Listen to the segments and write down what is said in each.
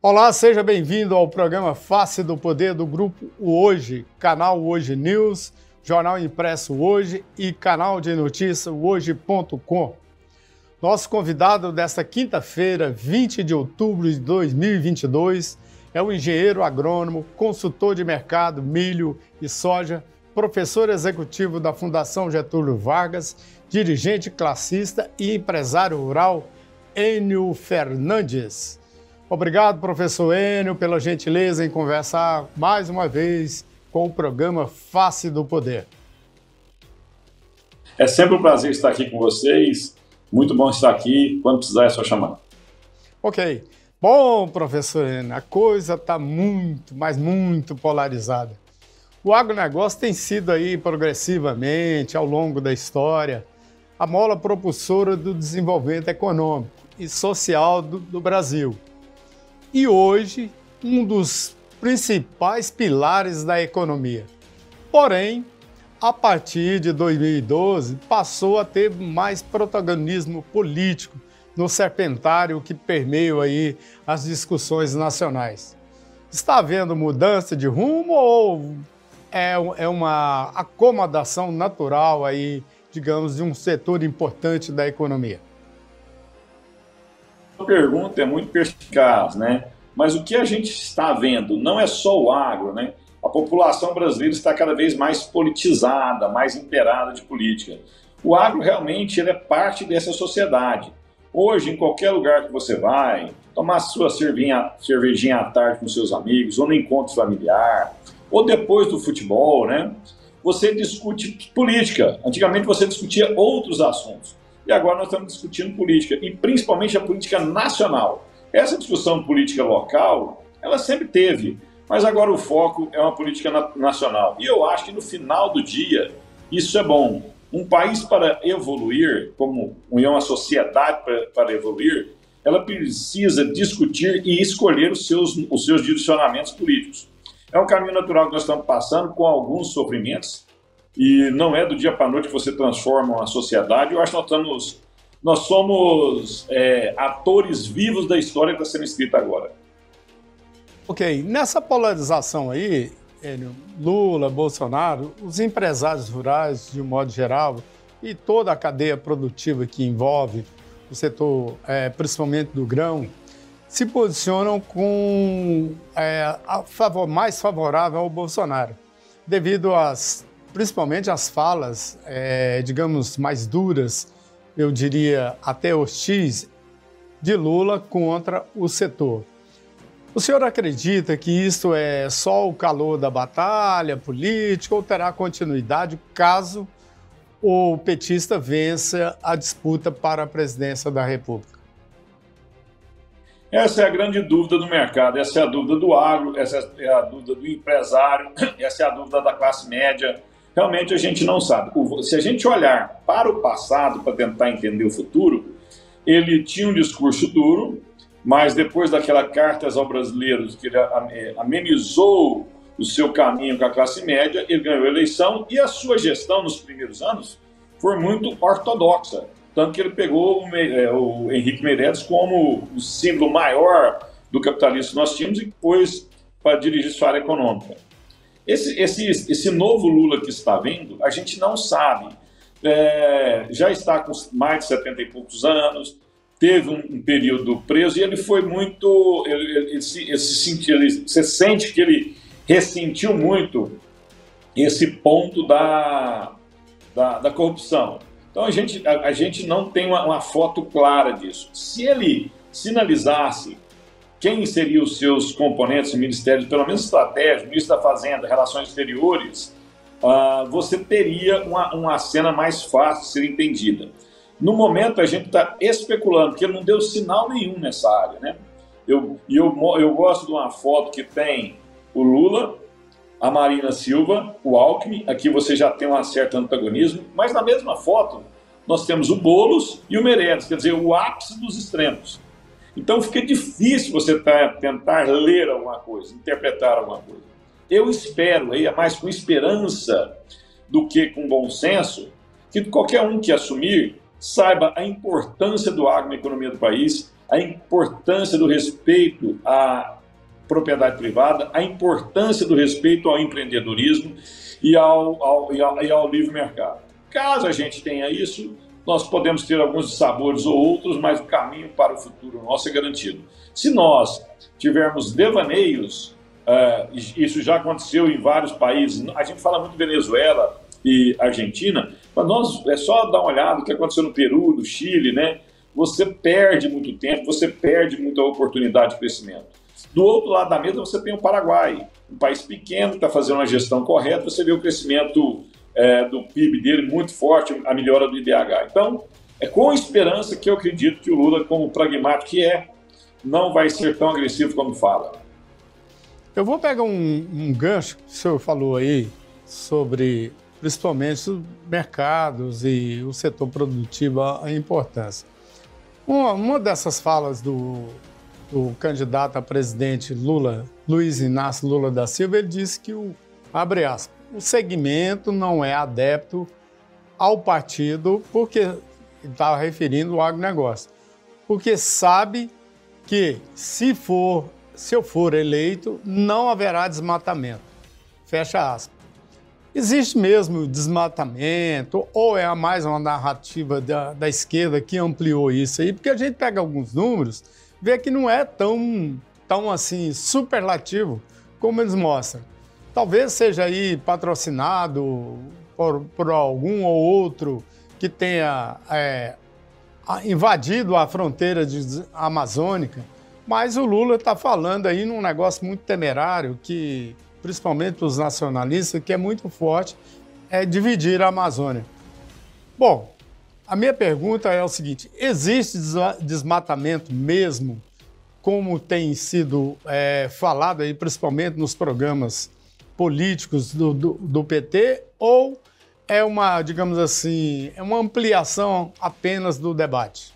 Olá, seja bem-vindo ao programa Face do Poder do Grupo O Hoje, canal Hoje News, jornal impresso Hoje e canal de notícias hoje.com. Nosso convidado desta quinta-feira, 20 de outubro de 2022, é o engenheiro agrônomo, consultor de mercado, milho e soja, professor executivo da Fundação Getúlio Vargas, dirigente classista e empresário rural, Enio Fernandes. Obrigado, professor Enio, pela gentileza em conversar mais uma vez com o programa Face do Poder. É sempre um prazer estar aqui com vocês. Muito bom estar aqui. Quando precisar, é só chamar. Ok. Bom, professor Enio, a coisa está muito polarizada. O agronegócio tem sido aí progressivamente, ao longo da história, a mola propulsora do desenvolvimento econômico e social do Brasil. E hoje, um dos principais pilares da economia. Porém, a partir de 2012, passou a ter mais protagonismo político no serpentário que permeia aí as discussões nacionais. Está havendo mudança de rumo ou é uma acomodação natural aí, digamos, de um setor importante da economia? A pergunta é muito perspicaz, né? Mas o que a gente está vendo não é só o agro, né? A população brasileira está cada vez mais politizada, mais inteirada de política. O agro realmente ele é parte dessa sociedade. Hoje, em qualquer lugar que você vai, tomar sua cervejinha à tarde com seus amigos, ou no encontro familiar, ou depois do futebol, né? Você discute política. Antigamente você discutia outros assuntos. E agora nós estamos discutindo política, e principalmente a política nacional. Essa discussão política local, ela sempre teve, mas agora o foco é uma política nacional. E eu acho que no final do dia, isso é bom. Um país para evoluir, como uma sociedade para evoluir, ela precisa discutir e escolher os seus direcionamentos políticos. É um caminho natural que nós estamos passando, com alguns sofrimentos, e não é do dia para a noite que você transforma uma sociedade. Eu acho que nós somos atores vivos da história que está sendo escrita agora. Ok, nessa polarização aí, Lula, Bolsonaro, os empresários rurais, de um modo geral, e toda a cadeia produtiva que envolve o setor, principalmente do grão, se posicionam com mais favorável ao Bolsonaro, devido principalmente às falas, digamos, mais duras, eu diria até hostis, de Lula contra o setor. O senhor acredita que isso é só o calor da batalha política ou terá continuidade caso o petista vença a disputa para a presidência da República? Essa é a grande dúvida do mercado, essa é a dúvida do agro, essa é a dúvida do empresário, essa é a dúvida da classe média. Realmente a gente não sabe. Se a gente olhar para o passado para tentar entender o futuro, ele tinha um discurso duro, mas depois daquela Cartas aos Brasileiros, que ele amenizou o seu caminho com a classe média, ele ganhou a eleição e a sua gestão nos primeiros anos foi muito ortodoxa. Tanto que ele pegou o Henrique Meirelles como o símbolo maior do capitalismo que nós tínhamos e pôs para dirigir sua área econômica. Esse novo Lula que está vindo, a gente não sabe. Já está com mais de 70 e poucos anos, teve um período preso e ele foi muito... Você sente que ele ressentiu muito esse ponto da corrupção. Então a gente não tem uma foto clara disso. Se ele sinalizasse quem seriam os seus componentes, ministérios, pelo menos estratégicos, ministro da Fazenda, Relações Exteriores, você teria uma cena mais fácil de ser entendida. No momento, a gente está especulando, porque ele não deu sinal nenhum nessa área, né? Eu gosto de uma foto que tem o Lula, a Marina Silva, o Alckmin, aqui você já tem um certo antagonismo, mas na mesma foto nós temos o Boulos e o Meirelles, quer dizer, o ápice dos extremos. Então fica difícil você tentar ler alguma coisa, interpretar alguma coisa. Eu espero, aí é mais com esperança do que com bom senso, que qualquer um que assumir saiba a importância do agro na economia do país, a importância do respeito à propriedade privada, a importância do respeito ao empreendedorismo e ao livre mercado. Caso a gente tenha isso, nós podemos ter alguns dissabores ou outros, mas o caminho para o futuro nosso é garantido. Se nós tivermos devaneios, isso já aconteceu em vários países, a gente fala muito de Venezuela e Argentina, mas nós, é só dar uma olhada no que aconteceu no Peru, no Chile, né? Você perde muito tempo, você perde muita oportunidade de crescimento. Do outro lado da mesa você tem o Paraguai, um país pequeno que está fazendo uma gestão correta, você vê o crescimento do PIB dele muito forte, a melhora do IDH. Então, é com esperança que eu acredito que o Lula, como pragmático que não vai ser tão agressivo como fala. Eu vou pegar um gancho que o senhor falou aí sobre, principalmente, os mercados e o setor produtivo, a importância. Uma dessas falas do candidato a presidente Luiz Inácio Lula da Silva, ele disse que abre aspas, o segmento não é adepto ao partido, porque ele estava referindo ao agronegócio, porque sabe que se eu for eleito, não haverá desmatamento. Fecha aspas. Existe mesmo desmatamento ou é mais uma narrativa da esquerda que ampliou isso aí? Porque a gente pega alguns números, vê que não é tão assim superlativo como eles mostram. Talvez seja aí patrocinado por algum ou outro que tenha invadido a fronteira amazônica, mas o Lula está falando aí num negócio muito temerário que, principalmente os nacionalistas, que é muito forte, é dividir a Amazônia. Bom, a minha pergunta é o seguinte, existe desmatamento mesmo, como tem sido falado aí, principalmente nos programas políticos do PT, ou é uma, digamos assim, é uma ampliação apenas do debate?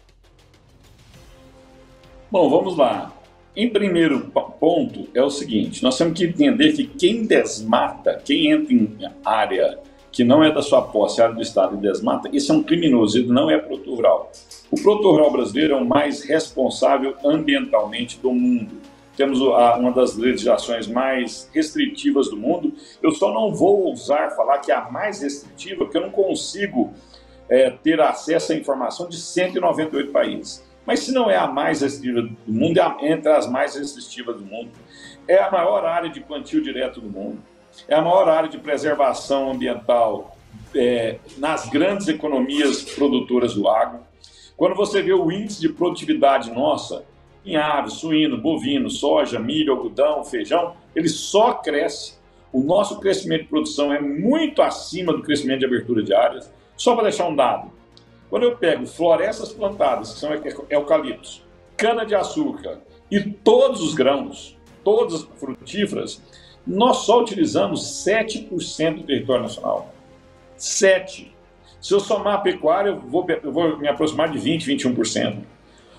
Bom, vamos lá. Em primeiro ponto, é o seguinte, nós temos que entender que quem desmata, quem entra em área que não é da sua posse, área do Estado e desmata, isso é um criminoso, ele não é produtor rural. O produtor rural brasileiro é o mais responsável ambientalmente do mundo. Temos uma das legislações mais restritivas do mundo. Eu só não vou ousar falar que é a mais restritiva, porque eu não consigo ter acesso à informação de 198 países. Mas se não é a mais restritiva do mundo, é entre as mais restritivas do mundo. É a maior área de plantio direto do mundo. É a maior área de preservação ambiental nas grandes economias produtoras do agro. Quando você vê o índice de produtividade nossa, em aves, suíno, bovino, soja, milho, algodão, feijão, ele só cresce. O nosso crescimento de produção é muito acima do crescimento de abertura de áreas. Só para deixar um dado, quando eu pego florestas plantadas, que são eucaliptos, cana-de-açúcar e todos os grãos, todas as frutíferas, nós só utilizamos 7% do território nacional. 7%. Se eu somar a pecuária, eu vou me aproximar de 20%, 21%.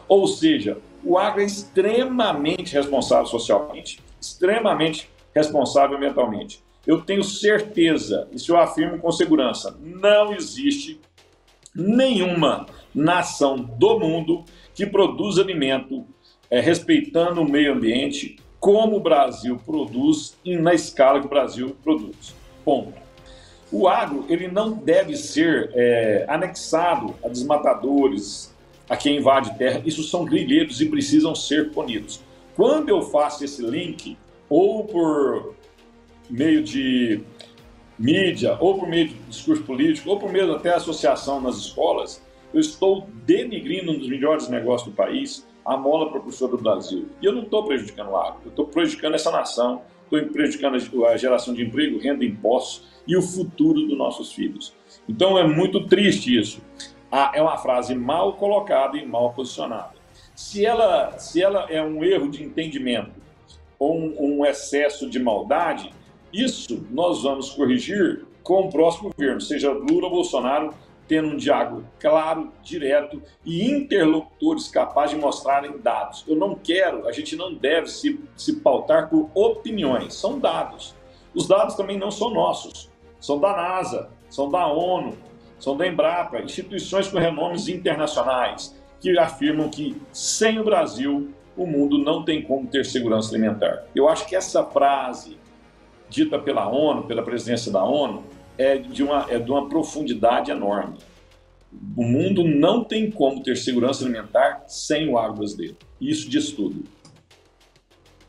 Ou seja, o agro é extremamente responsável socialmente, extremamente responsável ambientalmente. Eu tenho certeza, isso eu afirmo com segurança, não existe nenhuma nação do mundo que produz alimento respeitando o meio ambiente como o Brasil produz e na escala que o Brasil produz. Ponto. O agro ele não deve ser anexado a desmatadores, a quem invade terra. Isso são grilheiros e precisam ser punidos. Quando eu faço esse link, ou por meio de mídia, ou por meio de discurso político, ou por meio até associação nas escolas, eu estou denigrindo um dos melhores negócios do país, a mola propulsora do Brasil. E eu não estou prejudicando o agro, eu estou prejudicando essa nação, estou prejudicando a geração de emprego, renda, impostos e o futuro dos nossos filhos. Então é muito triste isso. É uma frase mal colocada e mal posicionada. Se ela é um erro de entendimento ou um excesso de maldade, isso nós vamos corrigir com o próximo governo, seja Lula ou Bolsonaro, tendo um diálogo claro, direto e interlocutores capazes de mostrarem dados. A gente não deve se pautar por opiniões, são dados. Os dados também não são nossos, são da NASA, são da ONU, são da Embrapa, instituições com renomes internacionais, que afirmam que sem o Brasil o mundo não tem como ter segurança alimentar. Eu acho que essa frase dita pela ONU, pela presidência da ONU, é de uma profundidade enorme. O mundo não tem como ter segurança alimentar sem o agro brasileiro. Isso diz tudo.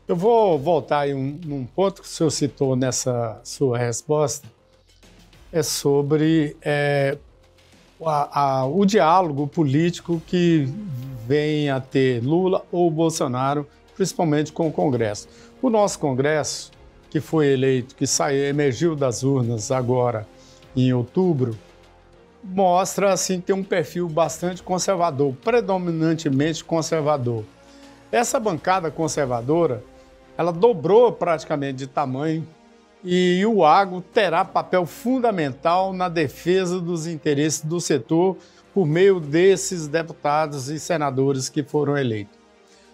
Eu vou voltar aí num ponto que o senhor citou nessa sua resposta, é sobre o diálogo político que vem a ter Lula ou Bolsonaro, principalmente com o Congresso. O nosso Congresso, que foi eleito, que emergiu das urnas agora em outubro, mostra assim, ter um perfil bastante conservador, predominantemente conservador. Essa bancada conservadora, ela dobrou praticamente de tamanho e o agro terá papel fundamental na defesa dos interesses do setor por meio desses deputados e senadores que foram eleitos.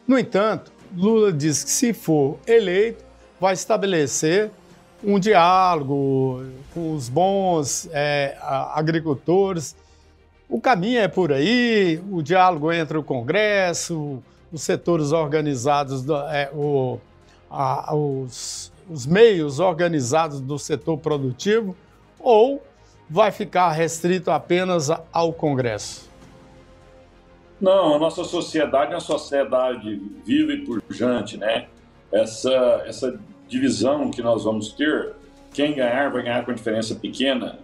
No entanto, Lula diz que se for eleito, vai estabelecer um diálogo com os bons agricultores. O caminho é por aí, o diálogo entre o Congresso, os setores organizados, os meios organizados do setor produtivo, ou vai ficar restrito apenas ao Congresso? Não, a nossa sociedade é uma sociedade viva e pujante, né? Essa divisão que nós vamos ter, quem ganhar vai ganhar com diferença pequena,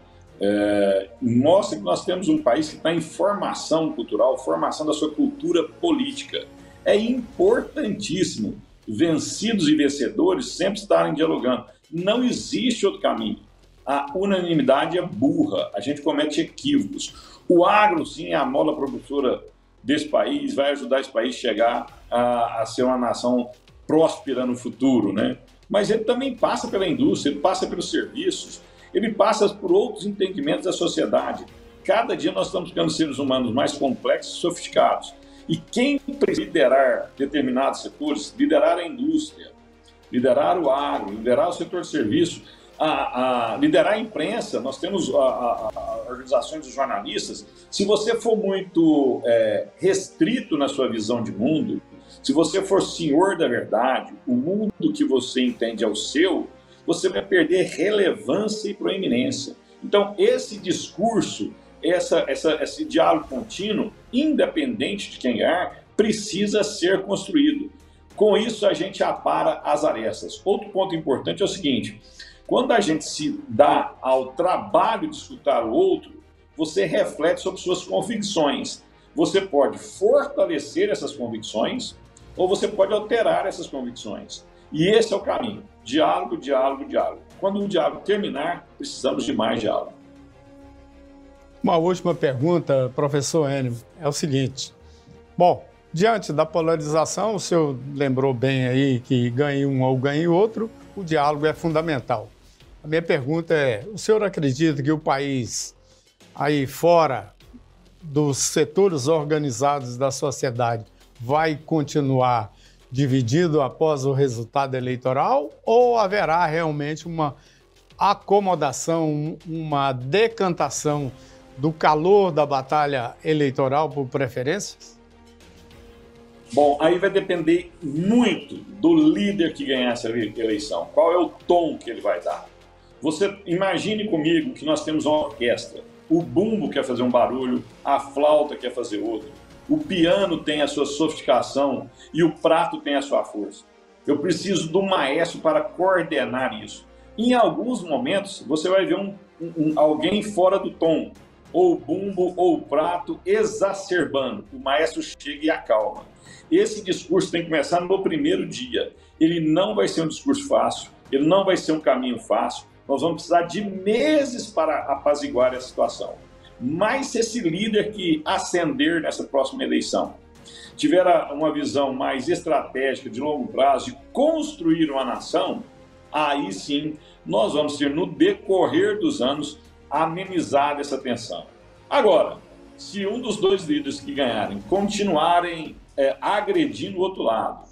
mostra que nós temos um país que está em formação cultural, formação da sua cultura política. É importantíssimo vencidos e vencedores sempre estarem dialogando. Não existe outro caminho. A unanimidade é burra, a gente comete equívocos. O agro, sim, é a mola propulsora desse país, vai ajudar esse país a chegar a ser uma nação próspera no futuro, né? Mas ele também passa pela indústria, ele passa pelos serviços, ele passa por outros entendimentos da sociedade. Cada dia nós estamos ficando seres humanos mais complexos e sofisticados. E quem precisa liderar determinados setores, liderar a indústria, liderar o agro, liderar o setor de serviço, liderar a imprensa, nós temos organizações de jornalistas. Se você for muito restrito na sua visão de mundo, se você for senhor da verdade, o mundo que você entende é o seu, você vai perder relevância e proeminência. Então, esse discurso, esse diálogo contínuo, independente de quem ganhar, precisa ser construído. Com isso, a gente apara as arestas. Outro ponto importante é o seguinte: quando a gente se dá ao trabalho de escutar o outro, você reflete sobre suas convicções. Você pode fortalecer essas convicções ou você pode alterar essas convicções. E esse é o caminho. Diálogo, diálogo, diálogo. Quando o diálogo terminar, precisamos de mais diálogo. Uma última pergunta, professor Enio, é o seguinte. Bom, diante da polarização, o senhor lembrou bem aí que ganhe um ou ganhe outro, o diálogo é fundamental. A minha pergunta é, o senhor acredita que o país, aí fora dos setores organizados da sociedade, vai continuar dividido após o resultado eleitoral ou haverá realmente uma acomodação, uma decantação do calor da batalha eleitoral por preferências? Bom, aí vai depender muito do líder que ganhar essa eleição. Qual é o tom que ele vai dar? Você imagine comigo que nós temos uma orquestra. O bumbo quer fazer um barulho, a flauta quer fazer outro. O piano tem a sua sofisticação e o prato tem a sua força. Eu preciso do maestro para coordenar isso. Em alguns momentos, você vai ver alguém fora do tom, ou o bumbo ou o prato exacerbando. O maestro chega e acalma. Esse discurso tem que começar no primeiro dia. Ele não vai ser um discurso fácil, ele não vai ser um caminho fácil. Nós vamos precisar de meses para apaziguar a situação. Mas se esse líder que ascender nessa próxima eleição tiver uma visão mais estratégica de longo prazo de construir uma nação, aí sim nós vamos ter, no decorrer dos anos, amenizado essa tensão. Agora, se um dos dois líderes que ganharem continuarem agredindo o outro lado,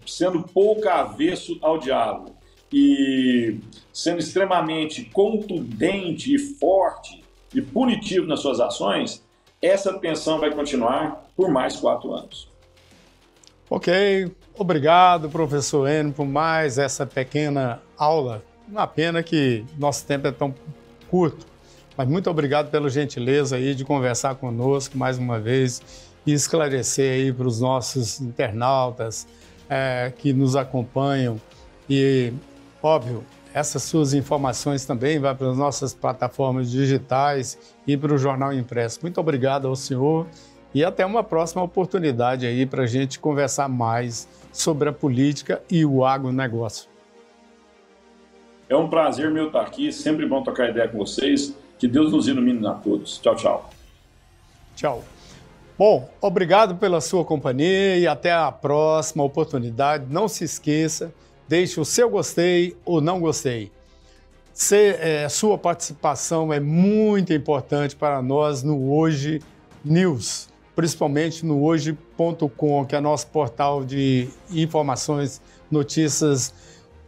sendo pouco avesso ao diálogo e sendo extremamente contundente e forte e punitivo nas suas ações, essa pensão vai continuar por mais 4 anos. Ok, obrigado, professor Enio, por mais essa pequena aula. Uma pena que nosso tempo é tão curto, mas muito obrigado pela gentileza aí de conversar conosco mais uma vez e esclarecer aí para os nossos internautas que nos acompanham. E, óbvio, essas suas informações também vão para as nossas plataformas digitais e para o Jornal Impresso. Muito obrigado ao senhor e até uma próxima oportunidade aí para a gente conversar mais sobre a política e o agronegócio. É um prazer meu estar aqui, sempre bom trocar ideia com vocês. Que Deus nos ilumine a todos. Tchau, tchau. Tchau. Bom, obrigado pela sua companhia e até a próxima oportunidade. Não se esqueça, deixe o seu gostei ou não gostei. Sua participação é muito importante para nós no Hoje News, principalmente no hoje.com, que é nosso portal de informações, notícias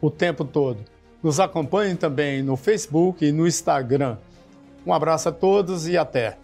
o tempo todo. Nos acompanhem também no Facebook e no Instagram. Um abraço a todos e até!